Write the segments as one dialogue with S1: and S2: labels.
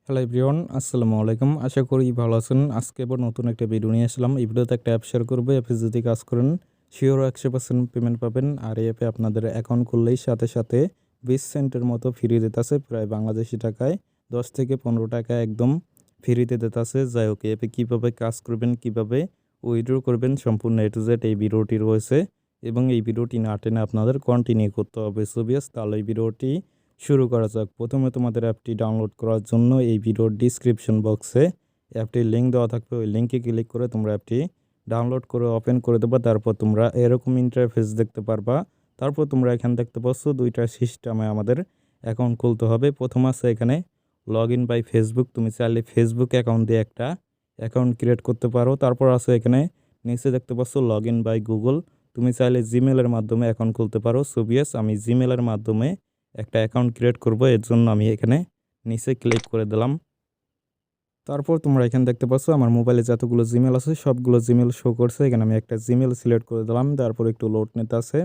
S1: Hello everyone, আসসালামু আলাইকুম। আশা করি ভালো আছেন। আজকে আবার নতুন একটা ভিডিও নিয়ে আসলাম। এই ভিডিওতে একটা অ্যাপ শেয়ার করবো। অ্যাপে যদি কাজ করেন শিওর 100% পেমেন্ট পাবেন। আর এই অ্যাপে আপনাদের অ্যাকাউন্ট খুললেই সাথে সাথে 20 সেন্টের মতো ফ্রি দিতেছে, প্রায় বাংলাদেশি টাকায় 10 থেকে 15 টাকা একদম ফ্রিতে দিতেছে। যাই হোক, এই অ্যাপে কীভাবে কাজ করবেন, কীভাবে উইথড্র করবেন, সম্পূর্ণ এ টু জেড এই ভিডিওটি রয়েছে এবং এই ভিডিওটি না টেনে আপনাদের কন্টিনিউ করতে হবে। সো বিয়াস, তাহলে এই ভিডিওটি শুরু করা যাক। প্রথমে তোমাদের অ্যাপটি ডাউনলোড করার জন্য এই ভিডিওর ডিসক্রিপশন বক্সে অ্যাপটির লিঙ্ক দেওয়া থাকবে। ওই লিঙ্কে ক্লিক করে তোমরা অ্যাপটি ডাউনলোড করে ওপেন করে দেবা। তারপর তোমরা এরকম ইন্টারফেস দেখতে পারবা। তারপর তোমরা এখানে দেখতে পাচ্ছ দুইটা সিস্টেমে আমাদের অ্যাকাউন্ট খুলতে হবে। প্রথম আছে এখানে লগ ইন বাই ফেসবুক। তুমি চাইলে ফেসবুক অ্যাকাউন্ট দিয়ে একটা অ্যাকাউন্ট ক্রিয়েট করতে পারো। তারপর আছে এখানে নিচে দেখতে পাচ্ছ লগ ইন বাই গুগল। তুমি চাইলে জিমেলের মাধ্যমে অ্যাকাউন্ট খুলতে পারো। সো বিয়াস, আমি জিমেলের মাধ্যমে একটা অ্যাকাউন্ট ক্রিয়েট করব। এর জন্য আমি এখানে নিচে ক্লিক করে দিলাম। তারপর তোমরা এখানে দেখতে পাচ্ছ আমার মোবাইলে যতগুলো জিমেল আছে সবগুলো জিমেল শো করছে। এখানে আমি একটা জিমেল সিলেক্ট করে দিলাম। তারপর একটু লোড নিতে আছে।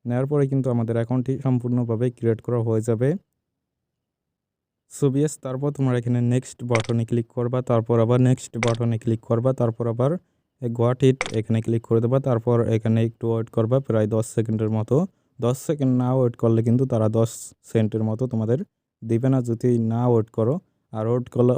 S1: নেওয়ার পরে কিন্তু আমাদের অ্যাকাউন্টটি সম্পূর্ণভাবে ক্রিয়েট করা হয়ে যাবে। সো বিয়াস, তারপর তোমরা এখানে নেক্সট বাটনে ক্লিক করবা। তারপর আবার নেক্সট বাটনে ক্লিক করবা। তারপর আবার গট ইট এখানে ক্লিক করে দেবা। তারপর এখানে একটু ওয়েট করবা, প্রায় 10 সেকেন্ডের মতো। 10 সেকেন্ড না ওয়েট করলে কিন্তু তারা 10 সেন্টের মতো তোমাদের দিবে না, যদি না ওয়েট করো। আর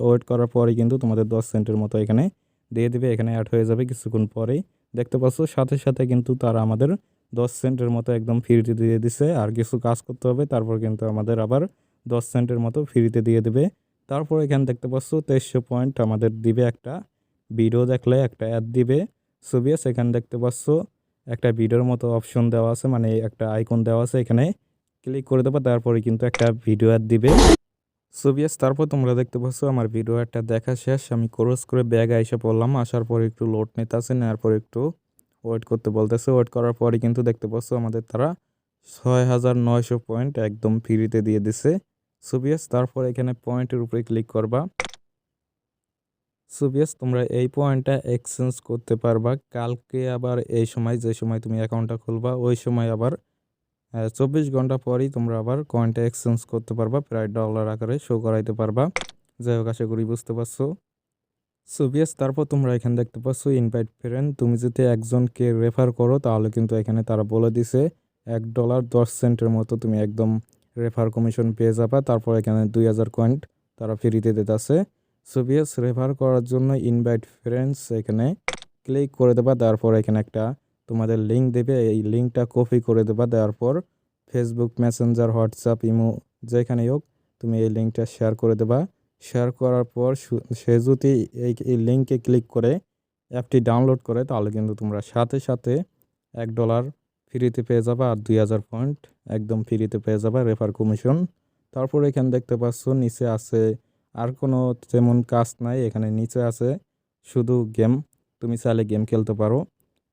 S1: ওয়েট করার পরে কিন্তু তোমাদের 10 সেন্টের মতো এখানে দিয়ে দিবে। এখানে অ্যাড হয়ে যাবে কিছুক্ষণ পরেই। দেখতে পাচ্ছ সাথে সাথে কিন্তু তারা আমাদের 10 সেন্টের মতো একদম ফ্রিতে দিয়ে দিছে। আর কিছু কাজ করতে হবে, তারপর কিন্তু আমাদের আবার 10 সেন্টের মতো ফ্রিতে দিয়ে দেবে। তারপর এখানে দেখতে পাচ্ছ 2300 পয়েন্ট আমাদের দিবে। একটা ভিডিও দেখলে একটা অ্যাড দিবে। সো বিয়াস, এখানে দেখতে পাচ্ছ একটা ভিডিওর মতো অপশন দেওয়া আছে, মানে একটা আইকন দেওয়া আছে। এখানে ক্লিক করে দেবা, তারপরে কিন্তু একটা ভিডিও অ্যাড দিবে। সো বিয়াস, তারপর তোমরা দেখতে পাচ্ছ আমার ভিডিও অ্যাডটা দেখা শেষ। আমি ক্রস করে ব্যাগ এসে পড়লাম। আসার পরে একটু লোড নিতে আছে, নেওয়ার পর একটু ওয়েট করতে বলতেছে। ওয়েট করার পরে কিন্তু দেখতে পাচ্ছ আমাদের তারা 6900 পয়েন্ট একদম ফ্রিতে দিয়ে দিছে। সো বিয়াস, তারপর এখানে পয়েন্টের উপরে ক্লিক করবা। সো বিয়াস, তোমরা এই পয়েন্টটা এক্সচেঞ্জ করতে পারবা কালকে আবার এই সময়, যে সময় তুমি অ্যাকাউন্টটা খুলবা ওই সময় আবার 24 ঘন্টা পরেই তোমরা আবার কয়েনটা এক্সচেঞ্জ করতে পারবা, প্রায় ডলার আকারে শো করাইতে পারবা। যাই হোক, আশা করি বুঝতে পারছো। সো বিয়াস, তারপর তোমরা এখানে দেখতে পাচ্ছ ইনভাইট ফ্রেন্ড। তুমি যদি একজনকে রেফার করো তাহলে কিন্তু এখানে তারা বলে দিছে $1.10 মতো তুমি একদম রেফার কমিশন পেয়ে যাবা। তারপর এখানে 2000 কয়েন তারা ফ্রিতে দিতেছে। সো বিয়াস, রেফার করার জন্য ইনভাইট ফ্রেন্ডস এখানে ক্লিক করে দেবা। তারপর এখানে একটা তোমাদের লিঙ্ক দেবে, এই লিঙ্কটা কপি করে দেবা। দেওয়ার পর ফেসবুক, মেসেঞ্জার, হোয়াটসঅ্যাপ, ইমো যেখানেই হোক তুমি এই লিঙ্কটা শেয়ার করে দেবা। শেয়ার করার পর সে যদি এই লিঙ্কে ক্লিক করে অ্যাপটি ডাউনলোড করে তাহলে কিন্তু তোমরা সাথে সাথে $1 ফ্রিতে পেয়ে যাবা আর 2000 পয়েন্ট একদম ফ্রিতে পেয়ে যাবা রেফার কমিশন। তারপর এখানে দেখতে পাচ্ছ নিচে আছে আর কোনো তেমন কাজ নাই। এখানে নিচে আছে শুধু গেম, তুমি চাইলে গেম খেলতে পারো।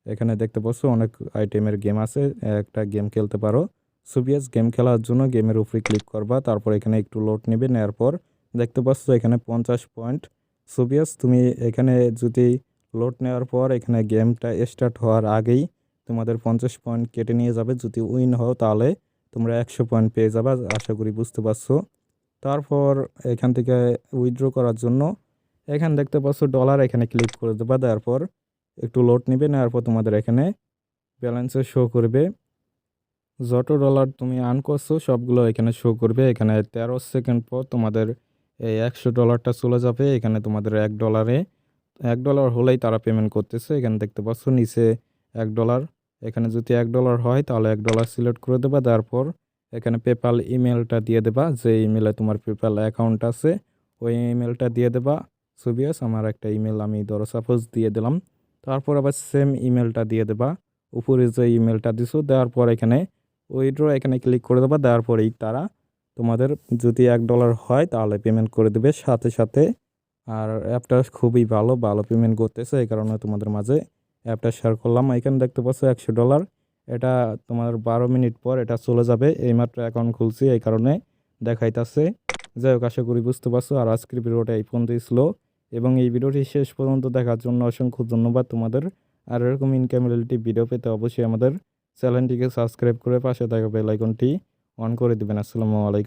S1: এখানে দেখতে পাচ্ছ অনেক আইটেমের গেম আছে, একটা গেম খেলতে পারো। সো বিয়াস, গেম খেলার জন্য গেমের উপরে ক্লিক করবা। তারপর এখানে একটু লোড নেবে। নেওয়ার পর দেখতে পাচ্ছ এখানে 50 পয়েন্ট। সো বিয়াস, তুমি এখানে যদি লোড নেওয়ার পর এখানে গেমটা স্টার্ট হওয়ার আগেই তোমাদের 50 পয়েন্ট কেটে নিয়ে যাবে। যদি উইন হও তাহলে তোমরা 100 পয়েন্ট পেয়ে যাবে। আশা করি বুঝতে পারছো। তারপর এখান থেকে উইথড্র করার জন্য এখানে দেখতে পাচ্ছ ডলার, এখানে ক্লিক করে দেবা। তারপর একটু লোড নেবে। নেওয়ার পর তোমাদের এখানে ব্যালেন্সে শো করবে। যত ডলার তুমি আর্ন করছো সবগুলো এখানে শো করবে। এখানে 13 সেকেন্ড পর তোমাদের এই $100টা চলে যাবে। এখানে তোমাদের $1 হলেই তারা পেমেন্ট করতেছে। এখানে দেখতে পাচ্ছ নিচে $1। এখানে যদি $1 হয় তাহলে $1 সিলেক্ট করে দেবা। তারপর এখানে পেপ্যাল ইমেলটা দিয়ে দেবা, যে ইমেলে তোমার পেপ্যাল অ্যাকাউন্ট আছে ওই ইমেলটা দিয়ে দেবা। সো বিয়াস, আমার একটা ইমেল আমি ধরো সাপোজ দিয়ে দিলাম। তারপর আবার সেম ইমেলটা দিয়ে দেবা, উপরে যে ইমেলটা দিছো। দেওয়ার পর এখানে উইথড্র এখানে ক্লিক করে দেবা। দেওয়ার পরেই তারা তোমাদের যদি $1 হয় তাহলে পেমেন্ট করে দেবে সাথে সাথে। আর অ্যাপটা খুবই ভালো ভালো পেমেন্ট করতেছে, এই কারণে তোমাদের মাঝে অ্যাপটা শেয়ার করলাম। এখানে দেখতে পাচ্ছ $100, এটা তোমার 12 মিনিট পর এটা চলে যাবে। এইমাত্র অ্যাকাউন্ট খুলছি এই কারণে দেখাইতেছে। যাই হোক, আশা করি বুঝতে পারছো। আর আজকের ভিডিওটা এই পর্যন্তই ছিল এবং এই ভিডিওটি শেষ পর্যন্ত দেখার জন্য অসংখ্য ধন্যবাদ তোমাদের। আর এরকম ইনকাম রিলেটিভ ভিডিও পেতে অবশ্যই আমাদের চ্যানেলটিকে সাবস্ক্রাইব করে পাশে থাকা বেল আইকনটি অন করে দিবেন। আসসালামু আলাইকুম।